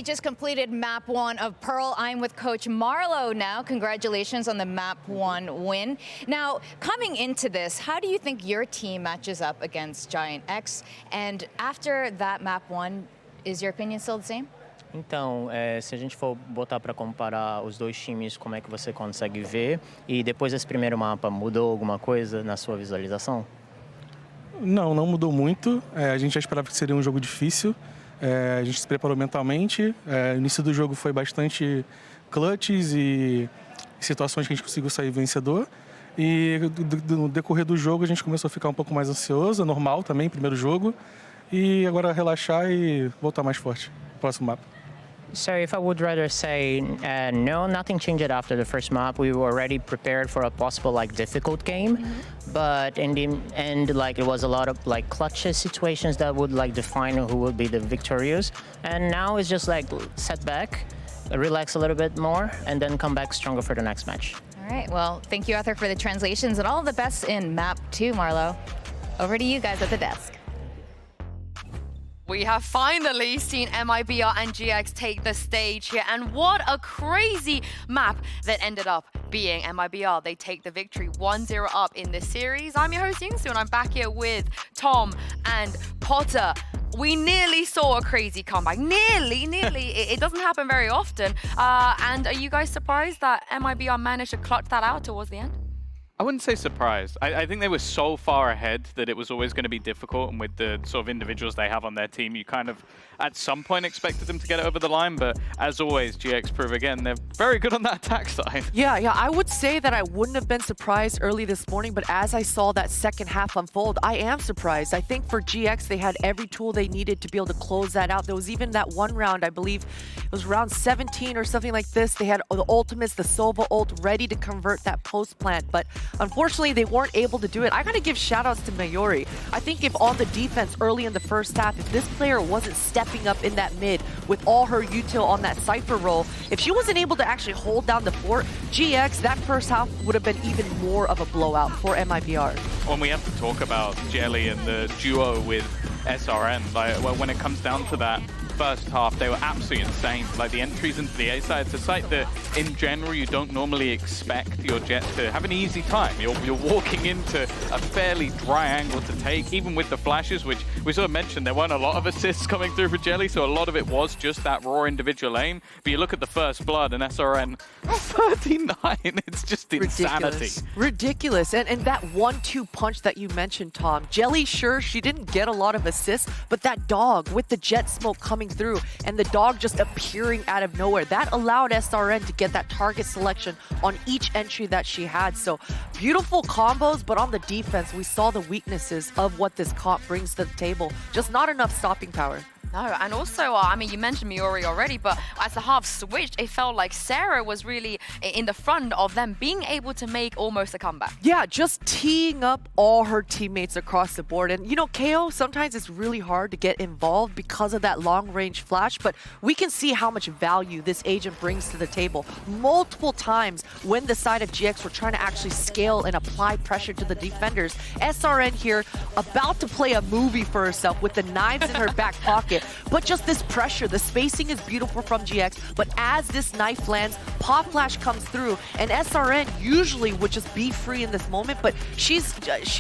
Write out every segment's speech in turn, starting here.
just completed map 1 of Pearl. I'm with Coach Marlo now. Congratulations on the map 1 win. Now, coming into this, how do you think your team matches up against Giant X? And after that map 1, is your opinion still the same? Então, se a gente for botar para comparar os dois times, como é que você consegue ver? E depois desse primeiro mapa, mudou alguma coisa na sua visualização? Não mudou muito. A gente já esperava que seria um jogo difícil. A gente se preparou mentalmente. O início do jogo foi bastante clutches e situações que a gente conseguiu sair vencedor. E no decorrer do jogo a gente começou a ficar um pouco mais ansioso, normal também, primeiro jogo. E agora relaxar e voltar mais forte. Próximo mapa. So if I would rather say no, nothing changed after the first map. We were already prepared for a possible difficult game, but in the end, it was a lot of clutches situations that would define who would be the victorious. And now it's just set back, relax a little bit more, and then come back stronger for the next match. All right. Well, thank you, Arthur, for the translations and all the best in map 2, Marlo. Over to you guys at the desk. We have finally seen MIBR and GX take the stage here, and what a crazy map that ended up being MIBR. They take the victory 1-0 up in this series. I'm your host, Yingsu, and I'm back here with Tom and Potter. We nearly saw a crazy comeback. Nearly. It doesn't happen very often. And are you guys surprised that MIBR managed to clutch that out towards the end? I wouldn't say surprised. I think they were so far ahead that it was always going to be difficult, and with the sort of individuals they have on their team, you kind of, at some point, expected them to get it over the line, but as always, GX prove again, they're very good on that attack side. Yeah, I would say that I wouldn't have been surprised early this morning, but as I saw that second half unfold, I am surprised. I think for GX, they had every tool they needed to be able to close that out. There was even that one round, I believe it was round 17 or something like this. They had the ultimates, the Sova ult, ready to convert that post plant, but unfortunately, they weren't able to do it. I gotta give shout-outs to Mayuri. I think if on the defense early in the first half, if this player wasn't stepping up in that mid with all her util on that Cypher role, if she wasn't able to actually hold down the fort, GX, that first half would have been even more of a blowout for MIBR. When we have to talk about Jelly and the duo with SRN, when it comes down to that first half, they were absolutely insane. The entries into the A side, it's a site that in general you don't normally expect your jet to have an easy time. You're walking into a fairly dry angle to take, even with the flashes, which we sort of mentioned, there weren't a lot of assists coming through for Jelly, so a lot of it was just that raw individual aim. But you look at the first blood and SRN 39, it's just insanity. Ridiculous. And that 1-2 punch that you mentioned, Tom, Jelly, sure, she didn't get a lot of assists, but that dog with the jet smoke coming through and the dog just appearing out of nowhere, that allowed SRN to get that target selection on each entry that she had. So beautiful combos, but on the defense, we saw the weaknesses of what this comp brings to the table. Just not enough stopping power. No, and also, I mean, you mentioned Miori already, but as the half switched, it felt like Sarah was really in the front of them being able to make almost a comeback. Yeah, just teeing up all her teammates across the board. And, KO, sometimes it's really hard to get involved because of that long-range flash, but we can see how much value this agent brings to the table. Multiple times when the side of GX were trying to actually scale and apply pressure to the defenders, SRN here about to play a movie for herself with the knives in her back pocket. But just this pressure, the spacing is beautiful from GX, but as this knife lands, Pop Flash comes through, and SRN usually would just be free in this moment, but she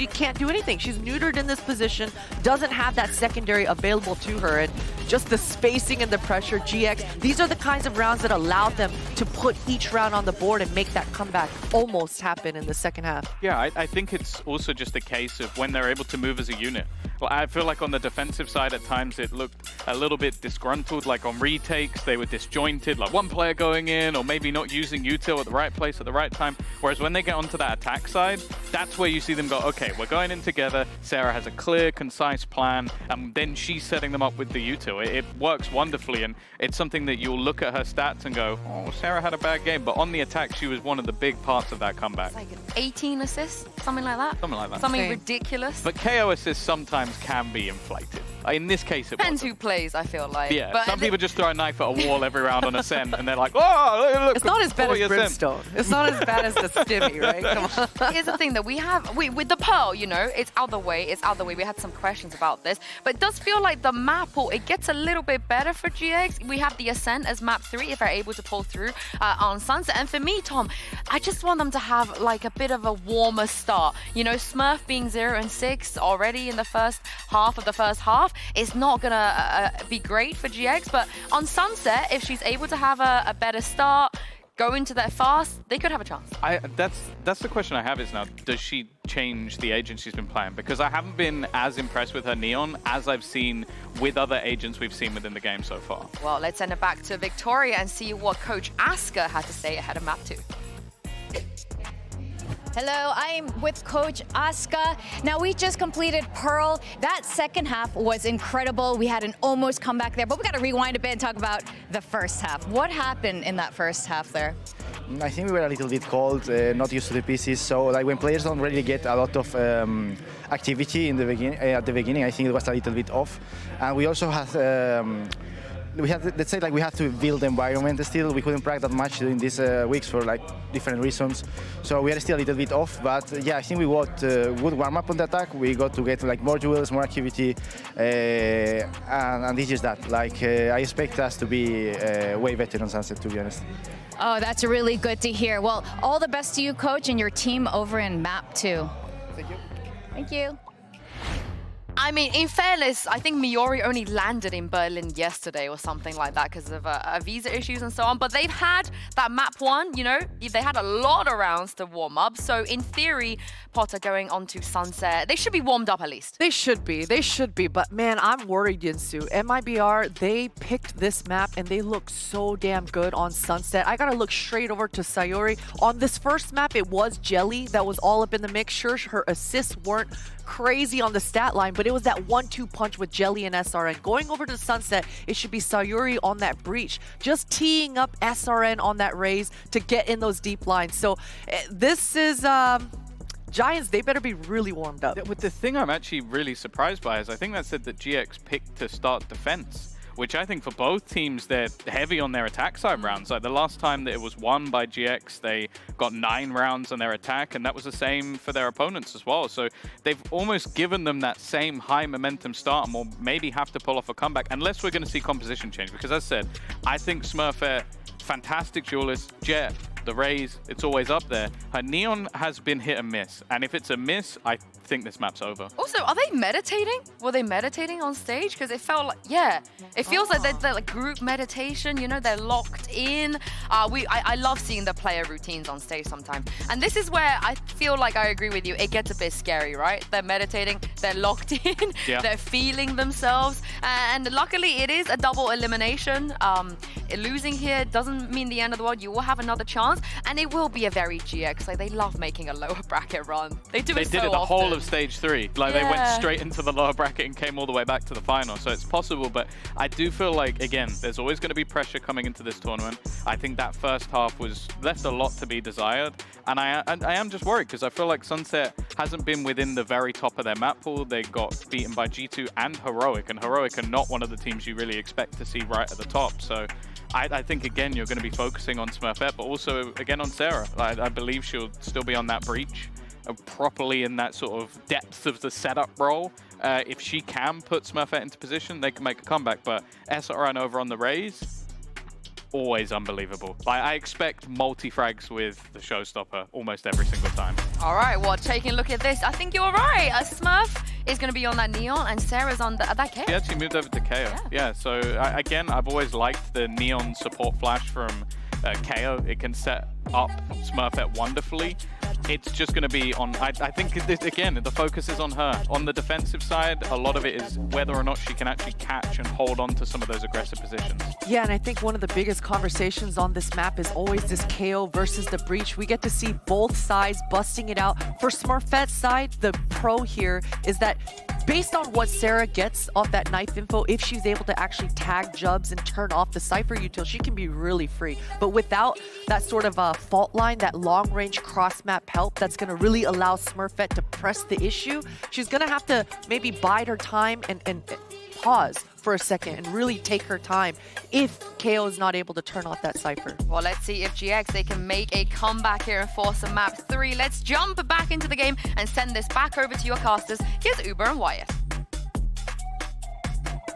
can't do anything. She's neutered in this position, doesn't have that secondary available to her, and just the spacing and the pressure, GX, these are the kinds of rounds that allowed them to put each round on the board and make that comeback almost happen in the second half. Yeah, I think it's also just a case of when they're able to move as a unit. Well, I feel like on the defensive side at times it looked a little bit disgruntled, on retakes they were disjointed, one player going in or maybe not using util at the right place at the right time. Whereas when they get onto that attack side, that's where you see them go, okay, we're going in together, Sarah has a clear, concise plan, and then she's setting them up with the util. It works wonderfully, and it's something that you'll look at her stats and go, oh, Sarah had a bad game, but on the attack she was one of the big parts of that comeback. 18 assists, something like that? Something like that. Something ridiculous. But KO assists sometimes can be inflated. In this case, it Depends wasn't. who plays, I feel like. Yeah, But some people just throw a knife at a wall every round on Ascent, and they're like, oh, look. It's not as bad as Ascent. Brimstone. It's not as bad as the Stimmy, right? Come on. here's the thing that we have with the Pearl, you know, it's out the way. It's out the way. We had some questions about this, but it does feel like the map pool, it gets a little bit better for GX. We have the Ascent as map 3 if they're able to pull through on Sunset. And for me, Tom, I just want them to have like a bit of a warmer start. You know, Smurf being 0-6 already in the first half of the first half is not gonna be great for GX. But on Sunset, if she's able to have a better start, go into that fast, they could have a chance. That's the question I have is now, does she change the agent she's been playing? Because I haven't been as impressed with her Neon as I've seen with other agents we've seen within the game so far. Well, let's send it back to Victoria and see what Coach Asuka had to say ahead of map 2. Hello, I'm with Coach Asuka. Now, we just completed Pearl. That second half was incredible. We had an almost comeback there, but we got to rewind a bit and talk about the first half. What happened in that first half there? I think we were a little bit cold, not used to the pieces. So, like when players don't really get a lot of activity in the at the beginning, I think it was a little bit off. And we also had. Let's say, like we had to build the environment still. We couldn't practice that much during these weeks for like different reasons. So we are still a little bit off, but yeah, I think we got good warm up on the attack. We got to get like more duels, more activity, and this is that. Like I expect us to be way better on Sunset, to be honest. Oh, that's really good to hear. Well, all the best to you, Coach, and your team over in map 2. Thank you. Thank you. I mean, in fairness, I think Miori only landed in Berlin yesterday or something like that because of visa issues and so on. But they've had that map 1, you know, they had a lot of rounds to warm up. So in theory, Potter going on to Sunset, they should be warmed up at least. They should be. They should be. But man, I'm worried, Yinsu. MIBR, they picked this map and they look so damn good on Sunset. I got to look straight over to Sayori. On this first map, it was Jelly that was all up in the mix. Sure, her assists weren't crazy on the stat line, but it was that 1-2 punch with Jelly and SRN. Going over to Sunset, it should be Sayuri on that breach, just teeing up SRN on that raise to get in those deep lines. So this is Giants, they better be really warmed up. With the thing I'm actually really surprised by is I think that said that GX picked to start defense, which I think for both teams, they're heavy on their attack side rounds. Like the last time that it was won by GX, they got 9 rounds on their attack, and that was the same for their opponents as well. So they've almost given them that same high momentum start and will maybe have to pull off a comeback, unless we're going to see composition change. Because as I said, I think Smurfette, fantastic duelist, Jet, the Rays, it's always up there. Her Neon has been hit and miss, and if it's a miss, I think this map's over. Also, are they meditating? Were they meditating on stage? Because it felt like, yeah, it feels like they're like group meditation, you know, they're locked in. I love seeing the player routines on stage sometimes. And this is where I feel like I agree with you, it gets a bit scary, right? They're meditating, they're locked in, yeah. They're feeling themselves. And luckily it is a double elimination. Losing here doesn't mean the end of the world. You will have another chance, and it will be a very GX. Like, they love making a lower bracket run. They do it so often. They did it the whole of stage 3. Like, yeah. They went straight into the lower bracket and came all the way back to the final. So it's possible, but I do feel like, again, there's always going to be pressure coming into this tournament. I think that first half was left a lot to be desired, and I am just worried because I feel like Sunset hasn't been within the very top of their map pool. They got beaten by G2 and Heroic, and Heroic are not one of the teams you really expect to see right at the top. So I think, again, you're going to be focusing on Smurfette, but also, again, on Sarah. I believe she'll still be on that breach, properly in that sort of depth of the setup role. If she can put Smurfette into position, they can make a comeback. But SRN over on the Rays, always unbelievable. I expect multi-frags with the Showstopper almost every single time. All right, well, taking a look at this, I think you're right. A Smurf is going to be on that Neon, and Sarah's on that KO. She actually moved over to KO. Yeah, so again, I've always liked the Neon support flash from KO. It can set up Smurfette wonderfully. It's just going to be on, I think, again, the focus is on her. On the defensive side, a lot of it is whether or not she can actually catch and hold on to some of those aggressive positions. Yeah, and I think one of the biggest conversations on this map is always this KO versus the breach. We get to see both sides busting it out. For Smurfette's side, the pro here is that based on what Sarah gets off that knife info, if she's able to actually tag Jubs and turn off the Cypher util, she can be really free. But without that sort of fault line, that long-range cross-map help that's going to really allow Smurfette to press the issue, she's going to have to maybe bide her time and pause for a second and really take her time if KO is not able to turn off that Cypher. Well, let's see if GX, they can make a comeback here and force a map 3. Let's jump back into the game and send this back over to your casters. Here's Uber and Wyatt.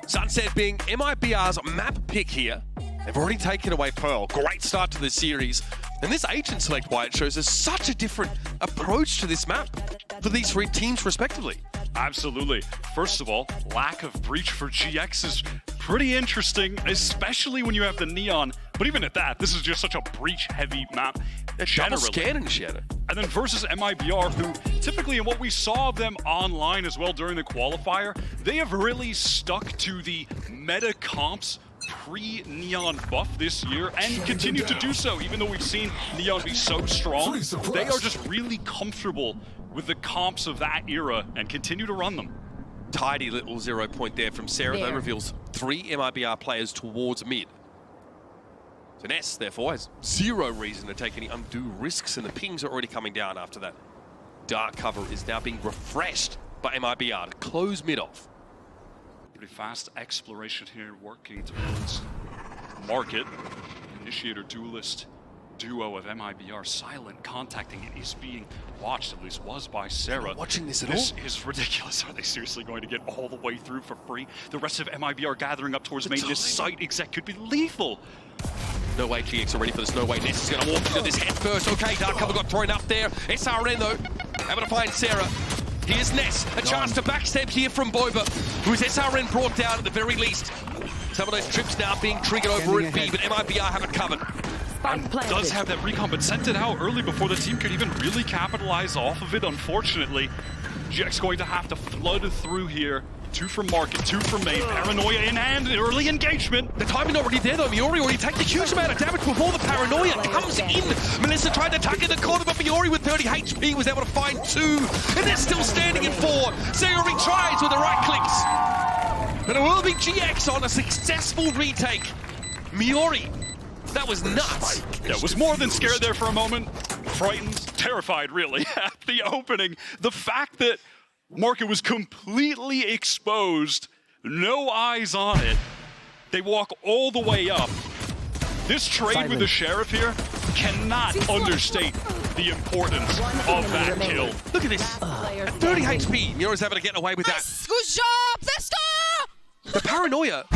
Sunset being MIBR's map pick here. They've already taken away Pearl. Great start to the series. And this agent select, Wyatt, shows us such a different approach to this map for these three teams respectively. Absolutely. First of all, lack of breach for GX is pretty interesting, especially when you have the Neon. But even at that, this is just such a breach-heavy map. Double scan initiator. And then versus MIBR, who typically, in what we saw of them online as well during the qualifier, they have really stuck to the meta comps pre-Neon buff this year and continue to do so, even though we've seen Neon be so strong. They are just really comfortable with the comps of that era and continue to run them. Tidy little 0 point there from Sarah. That reveals 3 MIBR players towards mid. So Ness, therefore, has 0 reason to take any undue risks, and the pings are already coming down after that. Dark cover is now being refreshed by MIBR to close mid off. Pretty fast exploration here, working towards market. Initiator duelist duo of MIBR, silent contacting it is being watched, at least was by Sarah. Watching this at all? This is ridiculous. Are they seriously going to get all the way through for free? The rest of MIBR gathering up towards main. This site exec could be lethal. No way GX are ready for this. No way Ness is going to walk into this head first. Okay, Dark cover got thrown up there. SRN though, able to find Sarah. Here's Ness, a chance to backstab here from Boba, who's SRN brought down at the very least. Some of those trips now being triggered over at B, but MIBR have it covered. And does have that recon, but sent it out early before the team could even really capitalize off of it, unfortunately. GX going to have to flood through here. 2 from market, 2 from main. Paranoia in hand, early engagement. The timing already there though. Miori already taking a huge amount of damage before the paranoia comes in. Melissa tried to tuck in the corner, but Miori with 30 HP was able to find 2. And they're still standing in 4. Sayori tries with the right clicks. But it will be GX on a successful retake. Miori, that was nuts. Yeah, was more than scared there for a moment. Frightened, terrified really at the opening. The fact that market was completely exposed, no eyes on it. They walk all the way up. This trade with the Sheriff here cannot understate the importance of that kill. Look at this. 30 HP. Miori's able to get away with that. Good job, let's go! The paranoia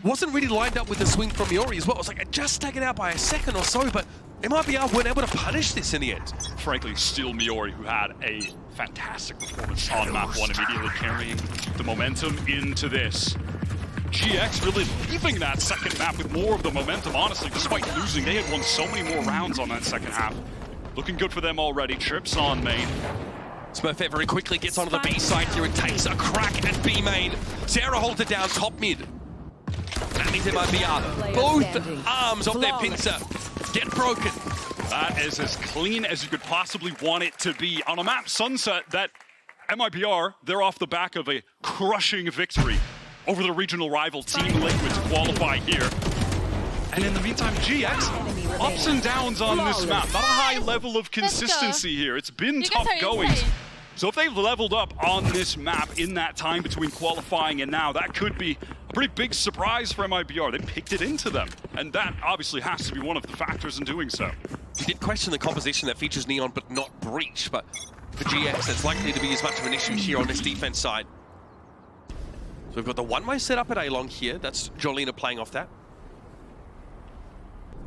wasn't really lined up with the swing from Miori as well. It was like just taken out by a second or so, but MIBR weren't able to punish this in the end. Frankly, still Miori, who had a fantastic performance on map 1, immediately carrying the momentum into this. GX really leaving that second map with more of the momentum, honestly, despite losing. They had won so many more rounds on that second half. Looking good for them already. Trips on main. Smurfette very quickly gets onto the B side here and takes a crack at B main. Sarah holds it down top mid. That means MIBR. Both arms of their pincer get broken. That is as clean as you could possibly want it to be. On a map, Sunset, that MIBR, they're off the back of a crushing victory over the regional rival Team Liquid to qualify here. And in the meantime, GX, ups and downs on this map. Not a high level of consistency here. It's been tough going. So if they've leveled up on this map in that time between qualifying and now, that could be a pretty big surprise for MIBR. They picked it into them, and that obviously has to be one of the factors in doing so. You did question the composition that features Neon but not Breach, but for GX, it's likely to be as much of an issue here on this defense side. So we've got the one-way setup at A-Long here. That's Jolina playing off that.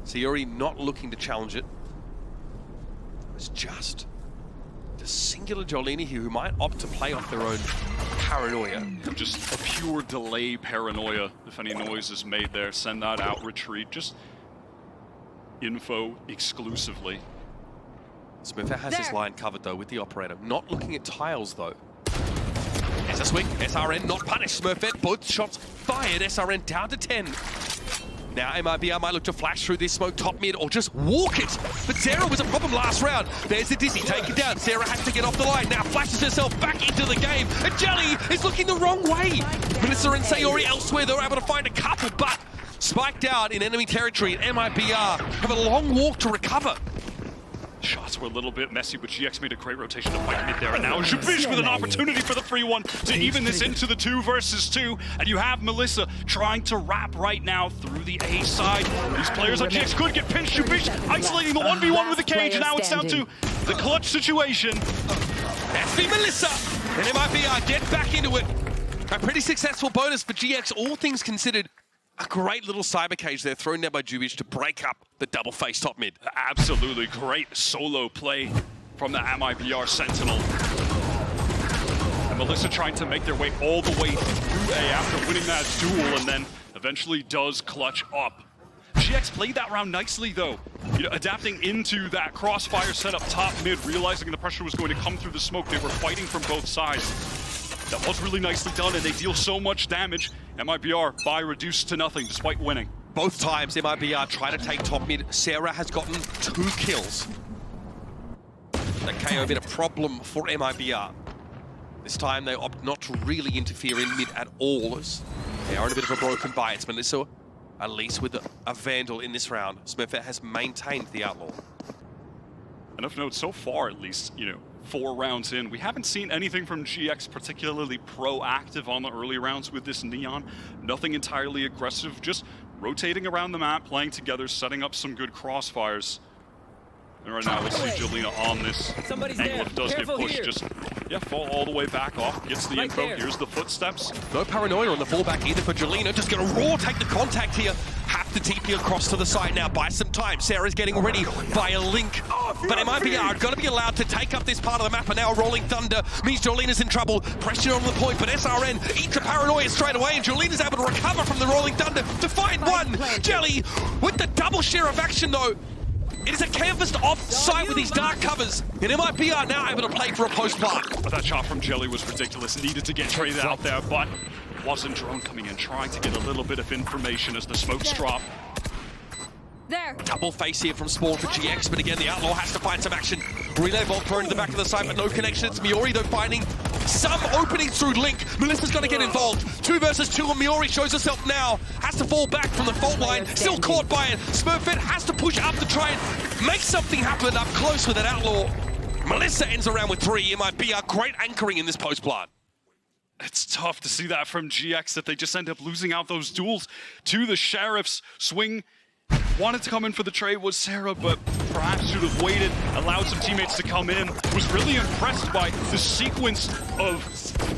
Sayori not looking to challenge it. It's just the singular Jolini here who might opt to play off their own paranoia. Just a pure delay paranoia. If any noise is made there, send that out, retreat. Just info exclusively. Smurfette has his line covered though with the operator. Not looking at tiles though. As a swing, SRN not punished. Smurfette, both shots fired. SRN down to 10. Now MIBR might look to flash through this smoke top mid or just walk it. But Sarah was a problem last round. There's the Dizzy, take it down. Sarah has to get off the line. Now flashes herself back into the game. And Jelly is looking the wrong way. Melissa and Sayori elsewhere, they're able to find a couple, but spiked out in enemy territory. And MIBR have a long walk to recover. Shots were a little bit messy, but GX made a great rotation to fight mid there. And now Jubish with an opportunity for the free one to even this into the 2 versus 2. And you have Melissa trying to wrap right now through the A side. These players on GX could get pinched. Jubish isolating the 1v1 with the cage. And now it's down to the clutch situation. That's the Melissa. And MIBR get back into it. A pretty successful bonus for GX, all things considered. A great little cyber cage there thrown down by Jubish to break up the double face top mid. Absolutely great solo play from the MIBR Sentinel. And Melissa trying to make their way all the way through A after winning that duel, and then eventually does clutch up. GX played that round nicely though, adapting into that crossfire setup top mid, realizing the pressure was going to come through the smoke. They were fighting from both sides. That was really nicely done, and they deal so much damage. MIBR by reduced to nothing despite winning. Both times MIBR try to take top mid. Sarah has gotten 2 kills. That KO been a problem for MIBR. This time they opt not to really interfere in mid at all, as they are in a bit of a broken buy. It's Melissa, at least with a Vandal in this round. Smurfette has maintained the Outlaw. And of note, so far at least, 4 rounds in, we haven't seen anything from GX particularly proactive on the early rounds with this Neon. Nothing entirely aggressive, just rotating around the map, playing together, setting up some good crossfires. And right now, we'll see Jolina on this angle. If it does get pushed, just fall all the way back off. Gets the info. Here's the footsteps. No paranoia on the fallback either for Jolina. Just gonna raw take the contact here. Have to TP across to the side now. Buy some time. Sarah's getting ready via Link. But MIBR gonna be allowed to take up this part of the map, and now Rolling Thunder means Jolina's in trouble. Pressure on the point, but SRN eats a paranoia straight away, and Jolina's able to recover from the Rolling Thunder to find one. Jelly with the double share of action though. It is a canvassed off-site with these dark covers, and MIBR now able to play for a post-plant. But that shot from Jelly was ridiculous. Needed to get traded out there, but wasn't Drone coming in, trying to get a little bit of information as the smokes drop. There. Double face here from Spawn for GX, but again, the Outlaw has to find some action. Relay Bolt thrown to the back of the side, but no connections. Miori, though, finding some openings through Link. Melissa's going to get involved. 2 versus 2, and Miori shows herself now. Has to fall back from the fault line. Still caught by it. Smurfette has to push up to try and make something happen up close with that Outlaw. Melissa ends around with 3. MIBR great anchoring in this post plant. It's tough to see that from GX, that they just end up losing out those duels to the Sheriffs. Swing wanted to come in for the trade was Sarah, but perhaps should have waited, allowed some teammates to come in. Was really impressed by the sequence of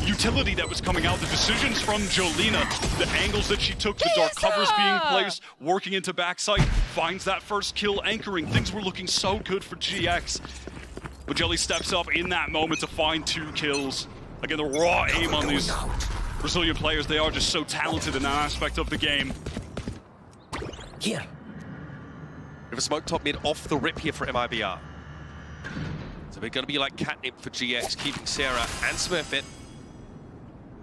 utility that was coming out, the decisions from Jolina, the angles that she took, the dark covers being placed, working into backside, finds that first kill, anchoring. Things were looking so good for GX. But Jelly steps up in that moment to find 2 kills. Again, the raw aim on these Brazilian players, they are just so talented in that aspect of the game. Here. Bit of a smoke top mid off the rip here for MIBR. So we're going to be like catnip for GX, keeping Sarah and Smurfette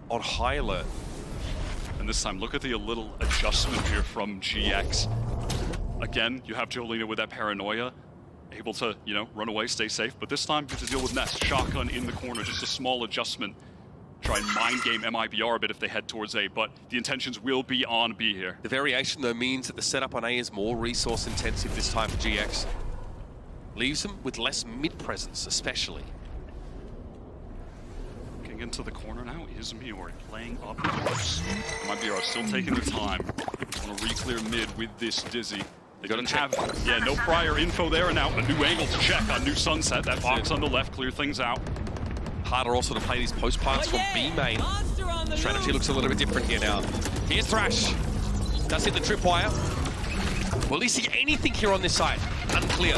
on high alert. And this time, look at the little adjustment here from GX. Again, you have Jolina with that paranoia, able to, run away, stay safe. But this time, you have to deal with Nest. Shotgun in the corner, just a small adjustment. Try and mind game MIBR a bit if they head towards A, but the intentions will be on B here. The variation, though, means that the setup on A is more resource intensive this time for GX. Leaves them with less mid-presence, especially. Looking into the corner now is Miori, playing up close. MIBR still taking their time. Want to re-clear mid with this Dizzy. They don't have, no prior info there, and now a new angle to check on new Sunset. That box on the left, clear things out. Harder also to play these post plants from B main. Strategy looks a little bit different here now. Here's Thrash. Does hit the tripwire. Will he see anything here on this side? Unclear.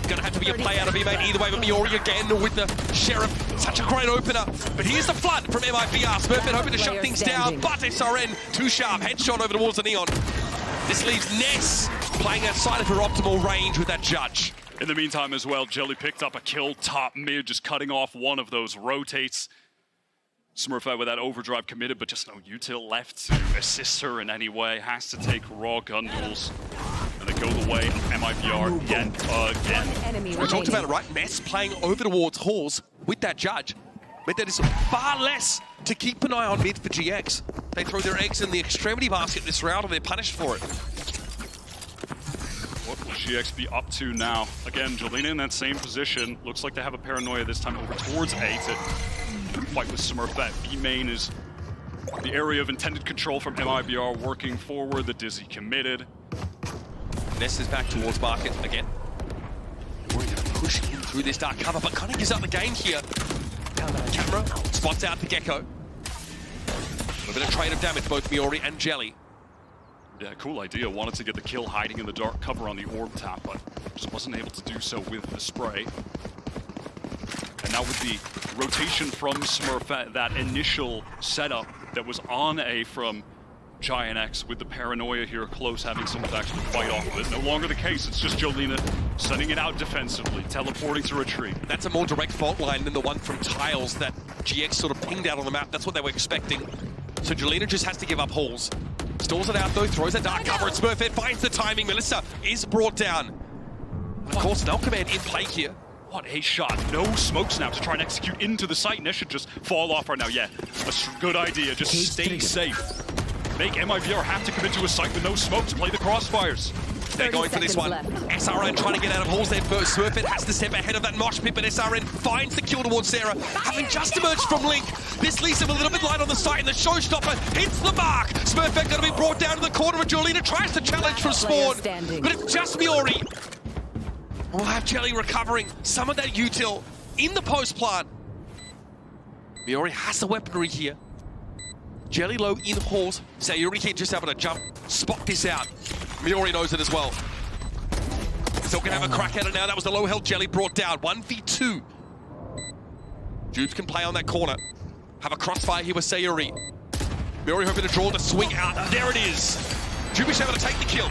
Gonna have to be a play out of B main either way, but Miori again with the Sheriff. Such a great opener. But here's the flood from MIBR. Smurfette hoping to shut things down, but SRN too sharp. Headshot over towards the Neon. This leaves Ness playing outside of her optimal range with that Judge. In the meantime as well, Jelly picked up a kill top mid, just cutting off one of those rotates. Smurfette with that overdrive committed, but just no util left to assist her in any way. Has to take raw gun duels. And they go the way of MIBR again. We talked about it, right? Ness playing over towards Halls with that Judge. But that is far less to keep an eye on mid for GX. They throw their eggs in the extremity basket this round and they're punished for it. What was GX be up to now? Again, Jelena in that same position. Looks like they have a paranoia this time over towards A to fight with Smurfette. B main is the area of intended control from MIBR working forward. The Dizzy committed. Ness is back towards market again. We're going to push in through this dark cover, but kind of gives up the game here. Down the camera, spots out the Gecko. A bit of trade of damage, both Miori and Jelly. Yeah, cool idea. Wanted to get the kill hiding in the dark cover on the orb tap, but just wasn't able to do so with the spray. And now with the rotation from Smurf, that initial setup that was on A from Giant X with the paranoia here close, having someone to actually fight off of it. No longer the case. It's just Jolena sending it out defensively, teleporting to retreat. That's a more direct fault line than the one from Tiles that GX sort of pinged out on the map. That's what they were expecting. So Jolena just has to give up halls. Stalls it out though, throws a dark cover, and Smurfette finds the timing. Melissa is brought down. And of course, Null Command in play here. What a shot. No smoke snap to try and execute into the site. Ness should just fall off right now. Yeah, a good idea. Just stay safe. Make MIBR have to commit to a site with no smoke to play the crossfires. They're going for this one. SRN trying to get out of halls there first. Smurfette has to step ahead of that mosh pit, but SRN finds the kill towards Sarah. Having just emerged from Link, this leaves him a little bit light on the site, and the showstopper hits the mark. Smurfette going to be brought down to the corner, and Jolena tries to challenge from spawn, but it's just Miori. We'll have Jelly recovering some of that util in the post plant. Miori has the weaponry here. Jelly low in halls. Sayuri can't just able to jump, spot this out. Miori knows it as well. Still can have a crack at it now. That was the low health Jelly brought down. 1v2. Jubes can play on that corner. Have a crossfire here with Sayuri. Miori hoping to draw the swing out. There it is. Jubes able to take the kill.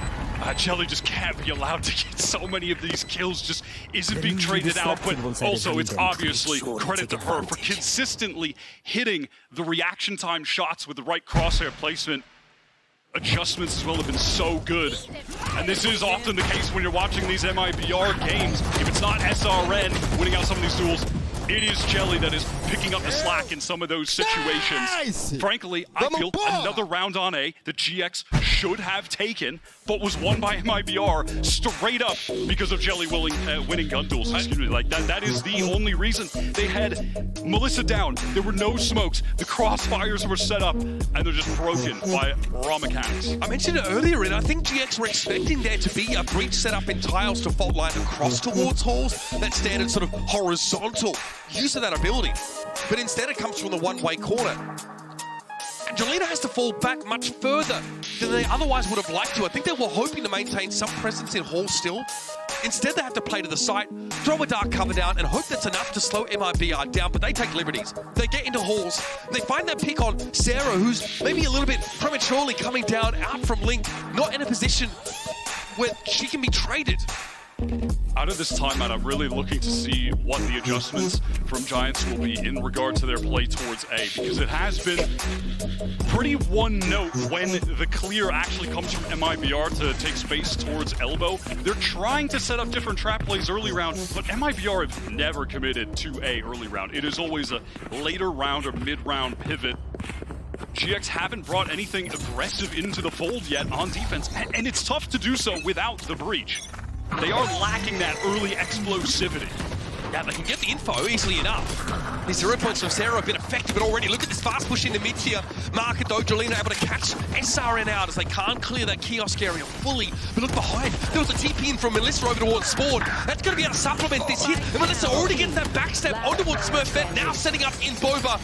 Jelly just can't be allowed to get so many of these kills, just isn't being traded out, but also it's obviously credit to her for consistently hitting the reaction time shots with the right crosshair placement. Adjustments as well have been so good. And this is often the case when you're watching these MIBR games. If it's not SRN winning out some of these duels, it is Jelly that is picking up the slack in some of those situations. Nice. Frankly, I feel another round on A that GX should have taken, but was won by MIBR straight up because of Jelly winning gun duels. Excuse me, like that is the only reason. They had Melissa down. There were no smokes. The crossfires were set up, and they're just broken by raw mechanics. I mentioned it earlier, and I think GX were expecting there to be a breach set up in Tiles to fault line across towards halls. That standard sort of horizontal use of that ability, but instead it comes from the one-way corner. And Jolena has to fall back much further than they otherwise would have liked to. I think they were hoping to maintain some presence in hall still. Instead, they have to play to the site, throw a dark cover down, and hope that's enough to slow MIBR down, but they take liberties. They get into halls. They find that pick on Sarah, who's maybe a little bit prematurely coming down out from Link, not in a position where she can be traded. Out of this timeout, I'm really looking to see what the adjustments from Giants will be in regard to their play towards A, because it has been pretty one note when the clear actually comes from MIBR to take space towards elbow. They're trying to set up different trap plays early round, but MIBR have never committed to A early round. It is always a later round or mid-round pivot. GX haven't brought anything aggressive into the fold yet on defense, and it's tough to do so without the breach. They are lacking that early explosivity. Yeah, they can get the info easily enough. The 0 points from Sarah have been effective, but already look at this fast push in the mid-tier market though. Jolena able to catch SRN out as they can't clear that kiosk area fully. But look behind, there was a TP in from Melissa over towards Spawn. That's going to be able to supplement this hit. And Melissa already gets that backstep onto towards Smurfette, now setting up in Bova.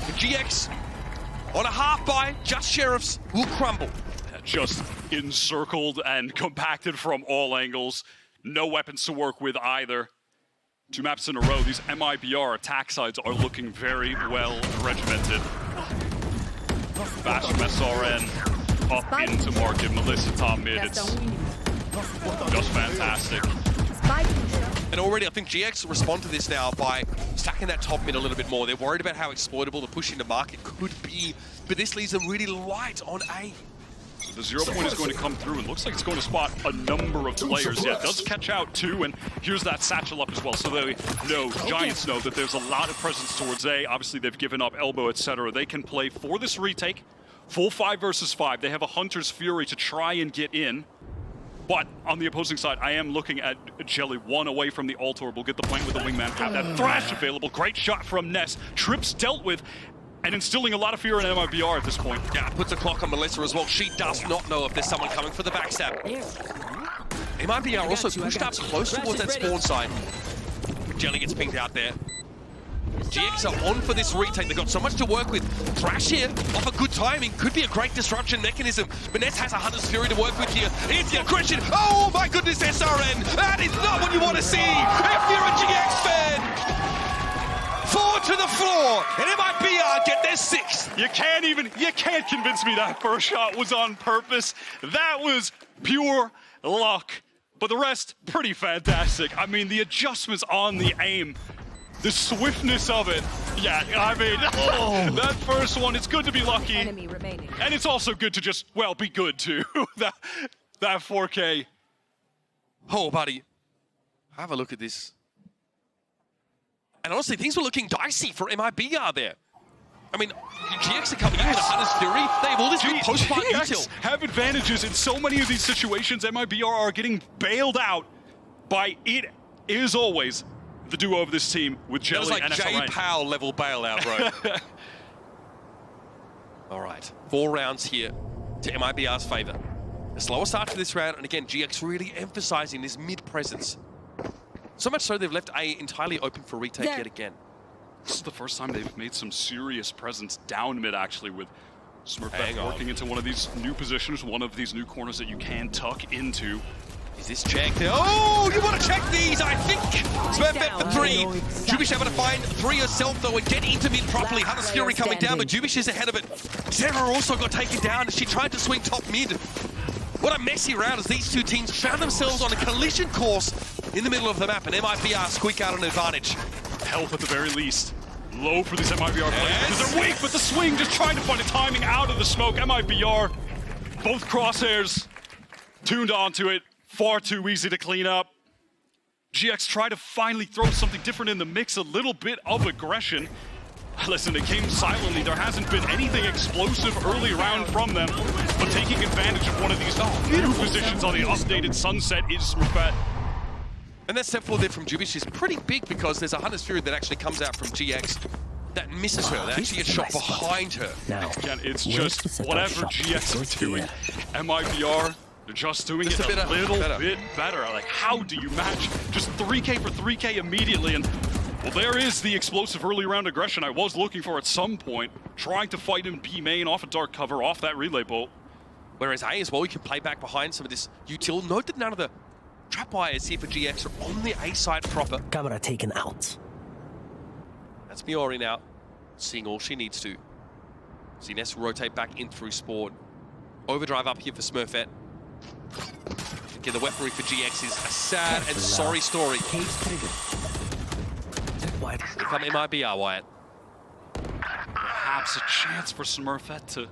The GX on a half buy, just Sheriffs will crumble. Just encircled and compacted from all angles. No weapons to work with either. 2 maps in a row, these MIBR attack sides are looking very well regimented. Bash from SRN up into market. Melissa top mid. It's just fantastic. And already I think GX respond to this now by stacking that top mid a little bit more. They're worried about how exploitable the push into market could be, but this leaves them really light on A. The 0 point is going to come through, and looks like it's going to spot a number of players. Yeah, it does catch out 2, and here's that satchel up as well. So they know, Giants know that there's a lot of presence towards A. Obviously, they've given up elbow, etc. They can play for this retake, full 5 versus 5. They have a Hunter's Fury to try and get in. But on the opposing side, I am looking at Jelly, one away from the ult orb. We'll get the point with the wingman. Have that thrash available. Great shot from Ness. Trips dealt with, and instilling a lot of fear in MIBR at this point. Yeah, puts a clock on Melissa as well. She does not know if there's someone coming for the backstab. MIBR also pushed up close towards that spawn side. Jelly gets pinged out there. GX are on for this retake. They've got so much to work with. Thrash here, off a good timing, could be a great disruption mechanism. But Ness has a Hunter's Fury to work with here. Here's the aggression. Oh my goodness, SRN! That is not what you want to see if you're a GX fan! 4 to the floor, and MIBR get their 6th. You can't convince me that first shot was on purpose. That was pure luck. But the rest, pretty fantastic. I mean, the adjustments on the aim, the swiftness of it. Yeah, I mean, that first one, it's good to be lucky. Enemy remaining. And it's also good to just, well, be good too. that 4K. Oh, buddy. Have a look at this. And honestly, things were looking dicey for MIBR there. I mean, GX are coming in with a Hunter's Fury. They have all this good post-part util. Have advantages in so many of these situations. MIBR are getting bailed out by, it is always the duo of this team with Jelly and SRN. That was like Jay Powell level bailout, bro. All right, 4 rounds here to MIBR's favor. A slower start to this round, and again, GX really emphasizing this mid-presence. So much so they've left A entirely open for retake yet again. This is the first time they've made some serious presence down mid, actually, with Smurfette working into one of these new positions, one of these new corners that you can tuck into. Is this checked? Oh, you want to check these, I think. Smurfette for 3. Jubish able to find 3 herself, though, and get into mid properly. Hunter's Fury coming down, but Jubish is ahead of it. Zera also got taken down as she tried to swing top mid. What a messy round as these two teams found themselves on a collision course in the middle of the map, and MIBR squeak out an advantage. Health at the very least. Low for these MIBR players because they're weak, but the swing just trying to find a timing out of the smoke. MIBR, both crosshairs tuned onto it. Far too easy to clean up. GX try to finally throw something different in the mix, a little bit of aggression. Listen, it came silently. There hasn't been anything explosive early round from them, but taking advantage of one of these new positions on the updated Sunset is Smurfette. And that step forward there from Jubish is pretty big because there's a Hunter's Fury that actually comes out from GX that misses her. That actually gets shot behind her. Now, again, it's just whatever GX are doing. MIBR, they're just doing it a little bit better. Like, how do you match just 3K for 3K immediately? And, well, there is the explosive early round aggression I was looking for at some point, trying to fight in B main off a dark cover, off that relay bolt. Whereas A as well, you can play back behind some of this util. Note that none of the trap wires here for GX are on the A side proper. Camera taken out. That's Miori now, seeing all she needs to. See Ness rotate back in through spawn. Overdrive up here for Smurfette. Again, the weaponry for GX is a sad and sorry story. Here come MIBR, Wyatt. Perhaps a chance for Smurfette to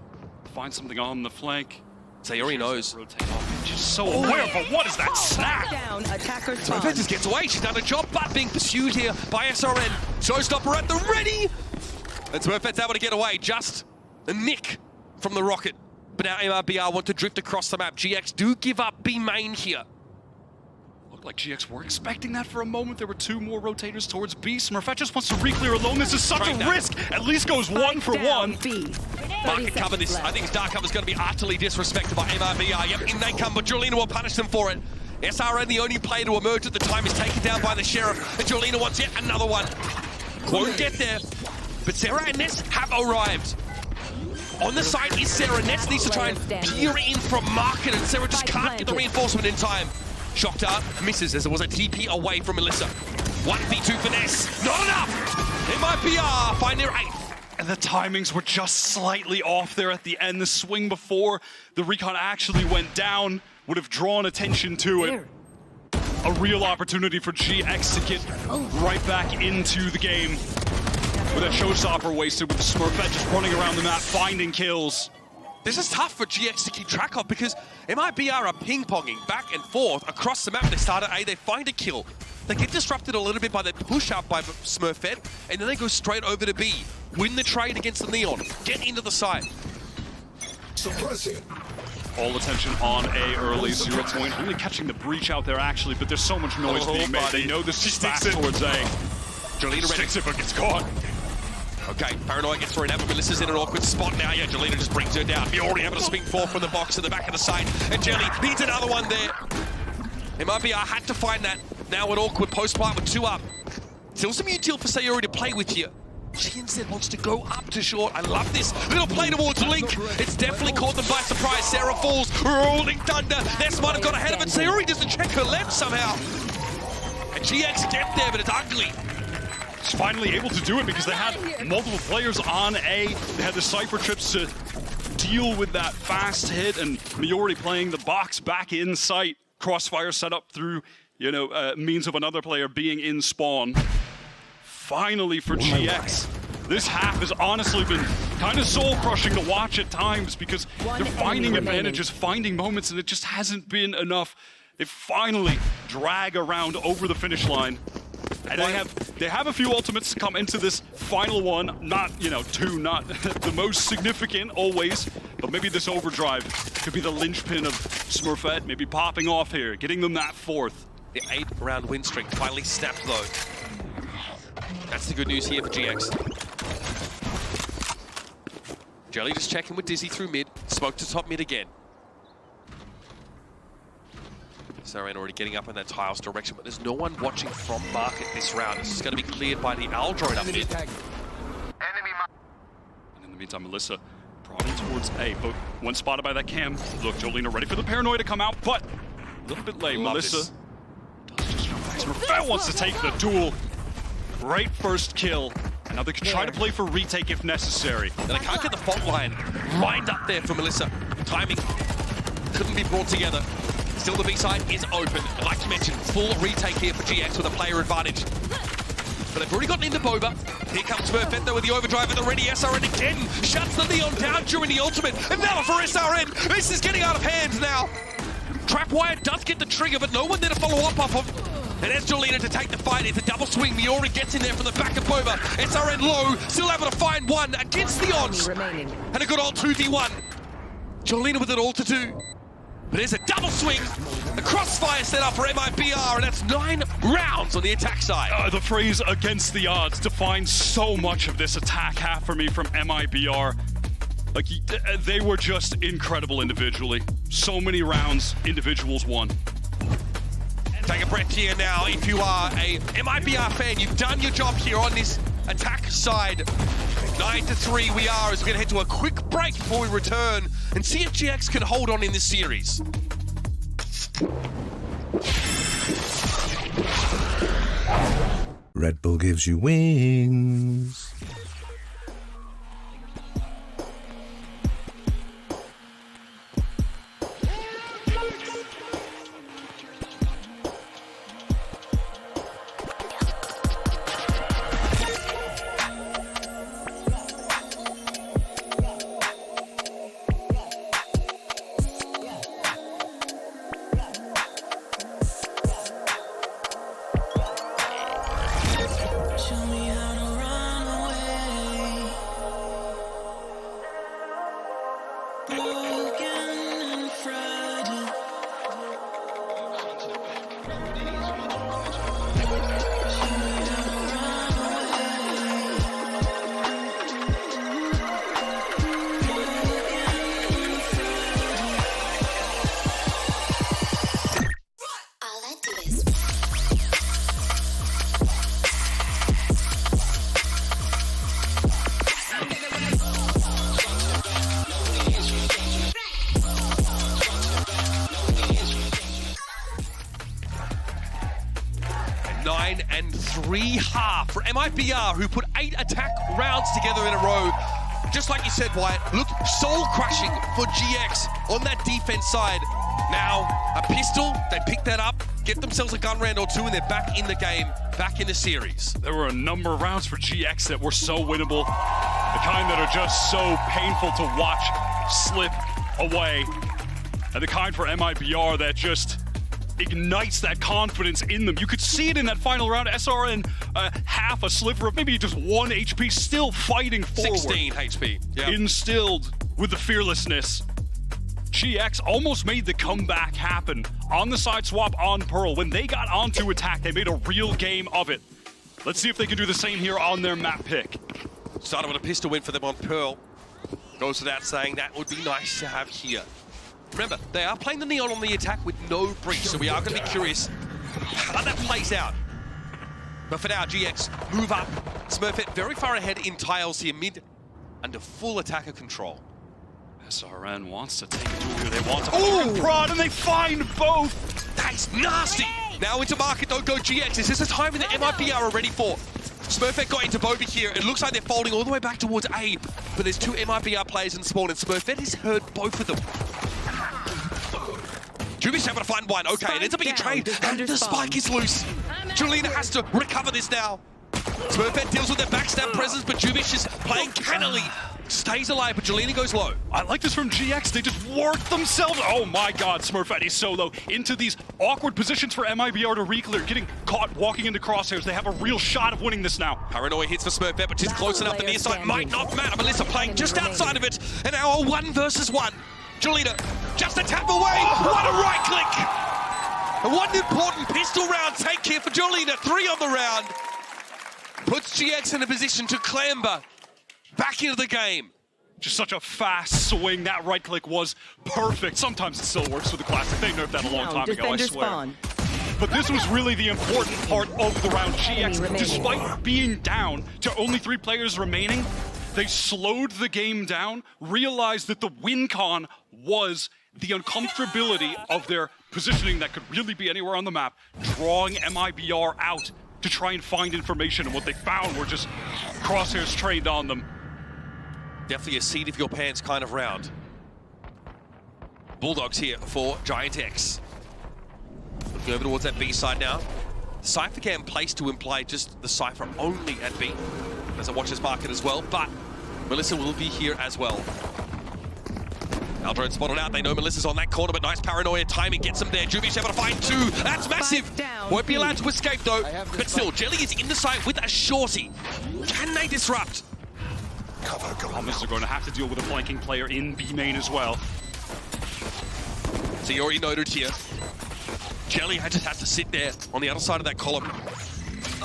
find something on the flank. Sayori knows. Just so aware, but what is that snap? Down, attacker Smurfette just gets away. She's done a job, but being pursued here by SRN. Showstopper at the ready. And Smurfette's able to get away. Just a nick from the rocket. But now MIBR want to drift across the map. GX do give up B main here. Looked like GX were expecting that for a moment. There were 2 more rotators towards B. Smurfette just wants to re-clear alone. This is such a risk. At least goes 1 for 1. Market cover this. I think this dark cover is going to be utterly disrespected by MIBR. Yep, in they come, but Jolina will punish them for it. SRN, the only player to emerge at the time, is taken down by the Sheriff. And Jolina wants yet another one. Won't get there. But Sarah and Ness have arrived. On the side is Sarah. Ness needs to try and peer in from Market, and Sarah just can't get the reinforcement in time. Shock dart misses as it was a TP away from Melissa. 1v2 for Ness. Not enough! MIBR find their 8th. And the timings were just slightly off there at the end. The swing before the recon actually went down would have drawn attention to it. A real opportunity for GX to get right back into the game. With that showstopper wasted, with Smurfette just running around the map, finding kills. This is tough for GX to keep track of because MIBR are ping-ponging back and forth across the map. They start at A, they find a kill. They get disrupted a little bit by the push-up by Smurfette, and then they go straight over to B. Win the trade against the Neon. Get into the site. Suppressing. All attention on A early, 0 point. Only catching the breach out there actually, but there's so much noise being made. They know this is fast towards A. Jolina Sticks it, but gets caught. Okay, Paranoia gets thrown out, but Melissa's in an awkward spot now. Yeah, Jolina just brings her down. Miori able to swing forth from the box to the back of the site, and Jelly needs another one there. MIBR had to find that. Now an awkward post-plant with 2 up. Still some util for Sayori to play with here. She instead wants to go up to short. I love this little play towards Link. It's definitely caught them by surprise. Sarah falls, rolling thunder. Ness might have got ahead of it. Sayori doesn't check her left somehow. And GX get there, but it's ugly. She's finally able to do it because they had multiple players on A. They had the Cypher trips to deal with that fast hit, and Miori playing the box back in sight. Crossfire set up through, means of another player being in spawn. Finally for GX. This half has honestly been kind of soul-crushing to watch at times because they're finding advantages, finding moments, and it just hasn't been enough. They finally drag around over the finish line. And they have a few ultimates come into this final one. Not, 2, not the most significant always, but maybe this overdrive could be the linchpin of Smurfette, maybe popping off here, getting them that 4th. The 8-round win streak finally snapped though. That's the good news here for GX. Jelly just checking with Dizzy through mid. Smoke to top mid again. Saren already getting up in that tiles direction, but there's no one watching from market this round. This is going to be cleared by the Owl droid up mid. And in the meantime, Melissa prodding towards A. But one spotted by that cam. Look, Jolina ready for the Paranoia to come out, but a little bit late. Melissa does just jump back. Smurfette wants to take the duel. Great first kill. And now they can try to play for retake if necessary. And I can't get the fault line lined up there for Melissa. Timing couldn't be brought together. Still the B side is open. I'd like to mention full retake here for GX with a player advantage. But they've already gotten into Boba. Here comes Smurfette though with the overdrive and the ready SRN again. Shuts the Neon down during the ultimate. And now for SRN. This is getting out of hand now. Trapwire does get the trigger, but no one there to follow up off of. And there's Jolina to take the fight. It's a double swing. Miori gets in there from the back of Boba. SRN low, still able to find one against the odds. And a good old 2v1. Jolina with it all to do. But there's a double swing. The crossfire set up for MIBR, and that's 9 rounds on the attack side. The phrase against the odds defines so much of this attack half for me from MIBR. Like, they were just incredible individually. So many rounds, individuals won. Take a breath here now. If you are a MIBR fan, you've done your job here on this attack side. 9-3 we are, as we're gonna head to a quick break before we return and see if GX can hold on in this series. Red Bull gives you wings. For MIBR, who put 8 attack rounds together in a row. Just like you said, Wyatt, look, soul-crushing for GX on that defense side. Now, a pistol, they pick that up, get themselves a gun round or 2, and they're back in the game, back in the series. There were a number of rounds for GX that were so winnable. The kind that are just so painful to watch slip away. And the kind for MIBR that just ignites that confidence in them. You could see it in that final round. SRN, half a sliver of maybe just 1 HP, still fighting forward. 16 HP. Yep. Instilled with the fearlessness. GX almost made the comeback happen on the side swap on Pearl. When they got onto attack, they made a real game of it. Let's see if they can do the same here on their map pick. Started with a pistol win for them on Pearl. Goes without saying that would be nice to have here. Remember, they are playing the Neon on the attack with no breach, so we are going to be curious how that plays out. But for now, GX move up. Smurfette very far ahead in tiles here, mid under full attacker control. SRN wants to take a duel here. They want to fucking prod, and they find both. That's nasty. Now into market, don't go GX. Is this a timing that MIBR are ready for? Smurfette got into Bobby here. It looks like they're folding all the way back towards A, but there's two MIBR players in spawn, and Smurfette has heard both of them. Jubi's able to find one. Okay, it ends up being a trade, and the spike is loose. Julina has to recover this now. Smurfette deals with their backstab presence, but Jubish is playing cannily. Stays alive, but Julina goes low. I like this from GX. They just work themselves. Oh my god, Smurfette is solo into these awkward positions for MIBR to re-clear. Getting caught walking into crosshairs. They have a real shot of winning this now. Paranoia hits for Smurfette, but she's close enough. The near side might not matter. Melissa playing just outside of it. And now a 1 versus 1. Julina just a tap away. What a right click. And one important pistol round take here for Julina. 3 on the round. Puts GX in a position to clamber back into the game. Just such a fast swing. That right click was perfect. Sometimes it still works for the Classic. They nerfed that a long time ago, I swear. But this was really the important part of the round. GX, despite being down to only 3 players remaining, they slowed the game down, realized that the win con was the uncomfortability of their positioning that could really be anywhere on the map, drawing MIBR out to try and find information, and what they found were just crosshairs trained on them. Definitely a seat of your pants kind of round. Bulldogs here for Giant X. Looking over towards that B side now. Cypher cam placed to imply just the Cypher only at B. As a watcher's market as well, but Melissa will be here as well. Aldrone spotted out. They know Melissa's on that corner, but nice paranoia timing gets them there. Jubi's able to find 2. That's massive. Won't be allowed to escape though. But still, Jelly is in the site with a shorty. Can they disrupt? Omens are going to have to deal with a flanking player in B main as well. So you already noted here. Jelly just had to sit there on the other side of that column.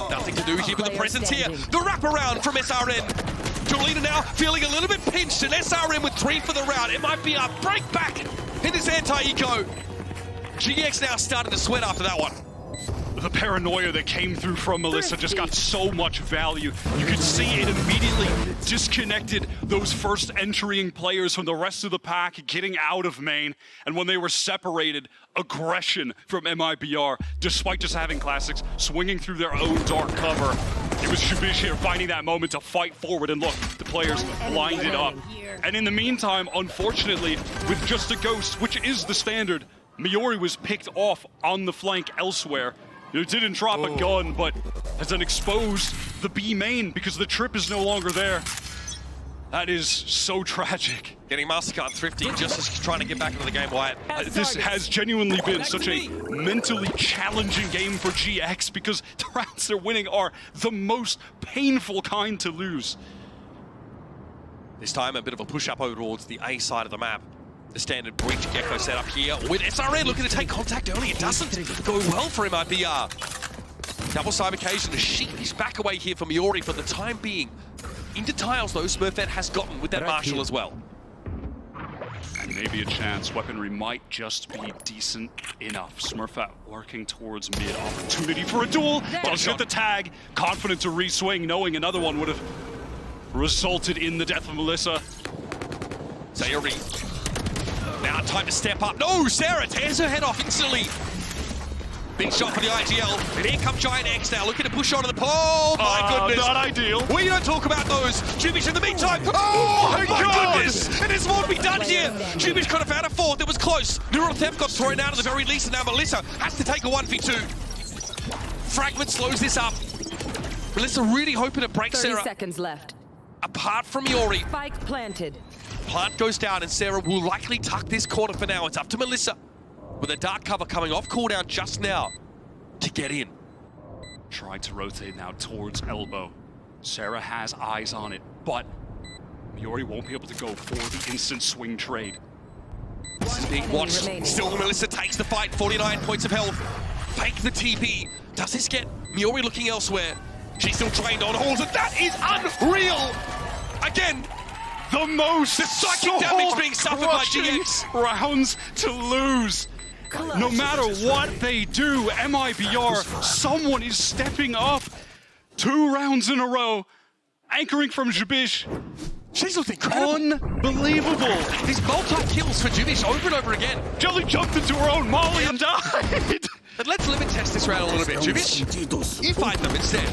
Nothing to do here with the presence here. The wraparound from SRN. Julina now feeling a little bit pinched, and SRN with 3 for the round. It might be a break back in this anti-eco. GX now starting to sweat after that one. The paranoia that came through from Melissa just got so much value. You could see it immediately disconnected those first entering players from the rest of the pack getting out of main. And when they were separated, aggression from MIBR, despite just having Classics swinging through their own dark cover. It was Shubish here finding that moment to fight forward, and look, the players lined it up. And in the meantime, unfortunately, with just a ghost, which is the standard, Miori was picked off on the flank elsewhere. It didn't drop a gun, but has then exposed the B main because the trip is no longer there. That is so tragic. Getting Mastercard thrifty just as trying to get back into the game, Wyatt. This has genuinely been such a mentally challenging game for GX because the rounds they're winning are the most painful kind to lose. This time a bit of a push up over towards the A side of the map. The standard breach Gecko set up here with SRN looking to take contact early. It doesn't go well for MIBR. Double side occasion, a sheepish back away here from Miori for the time being. Into tiles though, Smurfette has gotten with that Marshall as well. And maybe a chance. Weaponry might just be decent enough. Smurfette working towards mid. Opportunity for a duel. Does get the tag. Confident to re-swing, knowing another one would have resulted in the death of Melissa. Sayuri. Now time to step up. No, Sarah tears her head off instantly. Big shot for the IGL. And here comes Giant X now, looking to push onto the pole. Oh my goodness. Not ideal. We don't talk about those. Jubish in the meantime. Oh my goodness. And there's more to be done here. Jubish could have found a 4th. It was close. Neural Theft got thrown out at the very least, and now Melissa has to take a 1v2. Fragment slows this up. Melissa really hoping to break 30 Sarah. seconds left. Apart from Miori. Spike planted. Plant goes down, and Sarah will likely tuck this corner for now. It's up to Melissa, with a dark cover coming off cooldown just now, to get in. Tried to rotate now towards elbow. Sarah has eyes on it, but Miori won't be able to go for the instant swing trade. This is Being watched. Still, Melissa takes the fight. 49 points of health. Fake the TP. Does this get Miori looking elsewhere? She's still trained on holes, and that is unreal! Again, The most the psychic damage being suffered by GX. rounds to lose. No matter what they do, MIBR, someone is stepping up. 2 rounds in a row, anchoring from Jibish. She's looked incredible. Unbelievable. These multi-kills for Jibish over and over again. Jelly jumped into her own molly and died. But let's limit test this round a little bit. Jibish, you fight them instead.